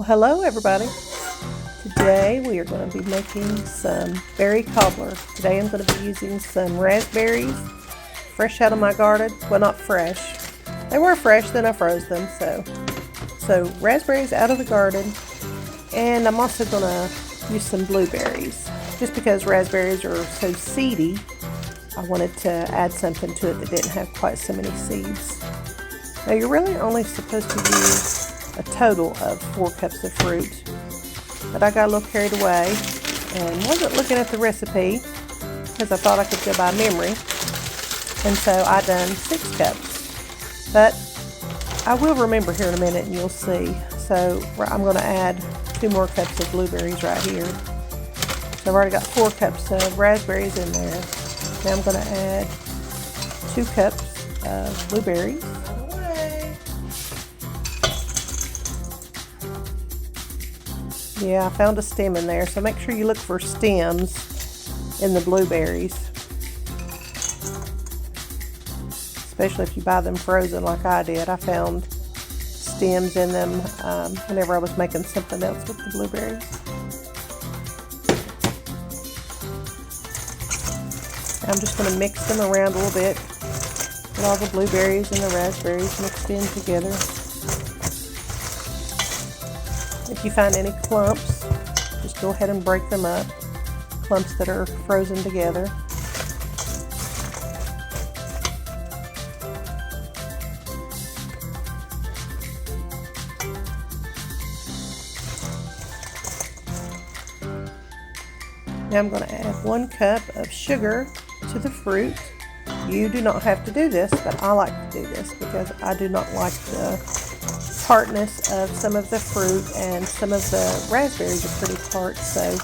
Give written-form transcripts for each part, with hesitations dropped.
Well, hello everybody. Today we are going to be making some berry cobbler. Today I'm going to be using some raspberries, fresh out of my garden. Well, not fresh. They were fresh, then I froze them. So raspberries out of the garden. And I'm also going to use some blueberries. Just because raspberries are so seedy, I wanted to add something to it that didn't have quite so many seeds. Now you're really only supposed to use a total of 4 cups of fruit, but I got a little carried away and wasn't looking at the recipe because I thought I could go by memory, and so I done 6 cups, but I will remember here in a minute and you'll see. So I'm going to add 2 more cups of blueberries right here. So I've already got 4 cups of raspberries in there. Now I'm going to add 2 cups of blueberries. Yeah, I found a stem in there, so make sure you look for stems in the blueberries, especially if you buy them frozen like I did. I found stems in them whenever I was making something else with the blueberries. I'm just going to mix them around a little bit, get all the blueberries and the raspberries mixed in together. If you find any clumps, just go ahead and break them up, clumps that are frozen together. Now I'm going to add 1 cup of sugar to the fruit. You do not have to do this, but I like to do this because I do not like the tartness of some of the fruit, and some of the raspberries are pretty tart, so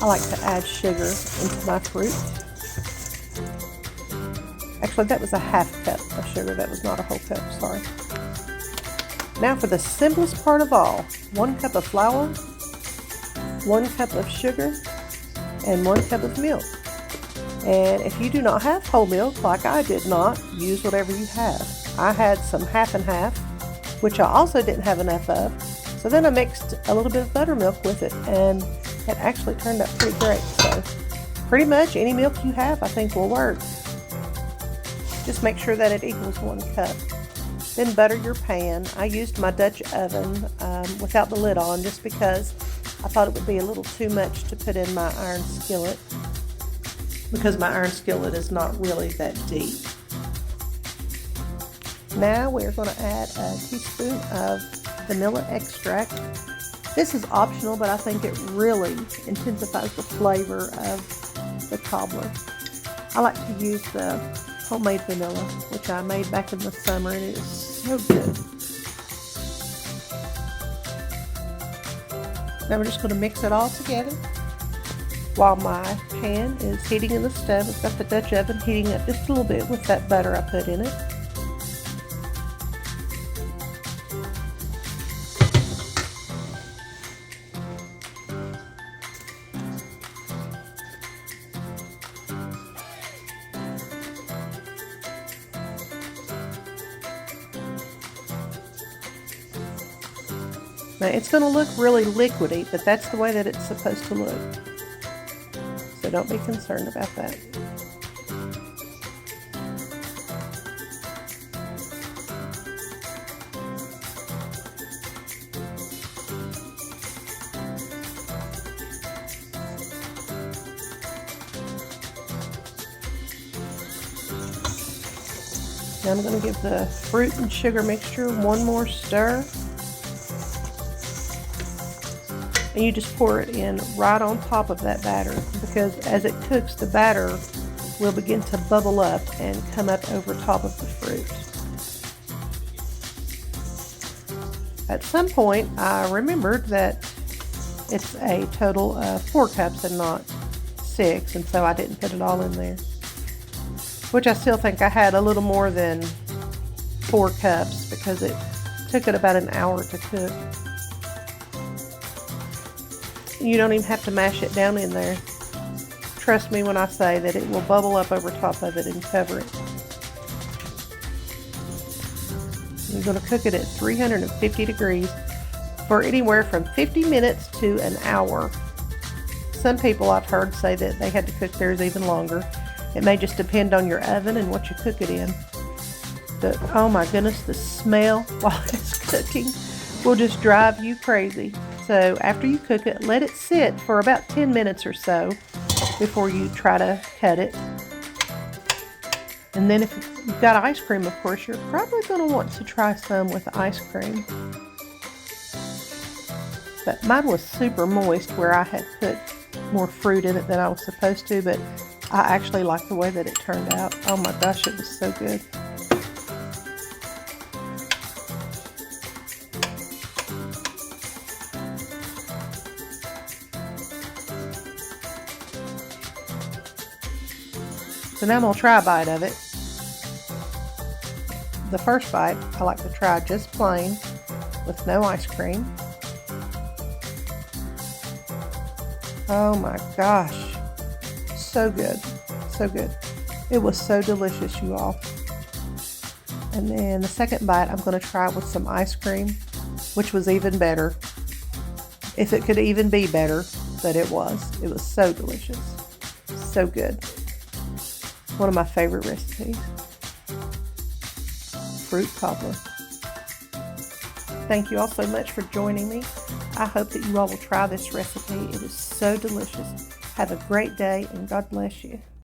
I like to add sugar into my fruit. Actually, that was a ½ cup of sugar. That was not a whole cup, sorry. Now for the simplest part of all, 1 cup of flour, 1 cup of sugar, and 1 cup of milk. And if you do not have whole milk, like I did not, use whatever you have. I had some half and half, which I also didn't have enough of. So then I mixed a little bit of buttermilk with it, and it actually turned out pretty great. So pretty much any milk you have I think will work. Just make sure that it equals 1 cup. Then butter your pan. I used my Dutch oven without the lid on just because I thought it would be a little too much to put in my iron skillet, because my iron skillet is not really that deep. Now we're going to add a teaspoon of vanilla extract. This is optional, but I think it really intensifies the flavor of the cobbler. I like to use the homemade vanilla, which I made back in the summer, and it is so good. Now we're just going to mix it all together while my pan is heating in the stove. It's got the Dutch oven heating up just a little bit with that butter I put in it. Now it's going to look really liquidy, but that's the way that it's supposed to look. So don't be concerned about that. Now I'm going to give the fruit and sugar mixture 1 more stir. And you just pour it in right on top of that batter, because as it cooks, the batter will begin to bubble up and come up over top of the fruit. At some point, I remembered that it's a total of 4 cups and not 6, and so I didn't put it all in there. Which I still think I had a little more than 4 cups because it took it about an hour to cook. You don't even have to mash it down in there. Trust me when I say that it will bubble up over top of it and cover it. You're going to cook it at 350 degrees for anywhere from 50 minutes to an hour. Some people I've heard say that they had to cook theirs even longer. It may just depend on your oven and what you cook it in. But oh my goodness, the smell while it's cooking will just drive you crazy. So after you cook it, let it sit for about 10 minutes or so before you try to cut it. And then if you've got ice cream, of course, you're probably going to want to try some with ice cream. But mine was super moist where I had put more fruit in it than I was supposed to, but I actually like the way that it turned out. Oh my gosh, it was so good. So now I'm going to try a bite of it. The first bite, I like to try just plain with no ice cream. Oh my gosh. So good. So good. It was so delicious, you all. And then the second bite, I'm going to try with some ice cream, which was even better. If it could even be better, but it was. It was so delicious. So good. One of my favorite recipes. Fruit cobbler. Thank you all so much for joining me. I hope that you all will try this recipe. It is so delicious. Have a great day and God bless you.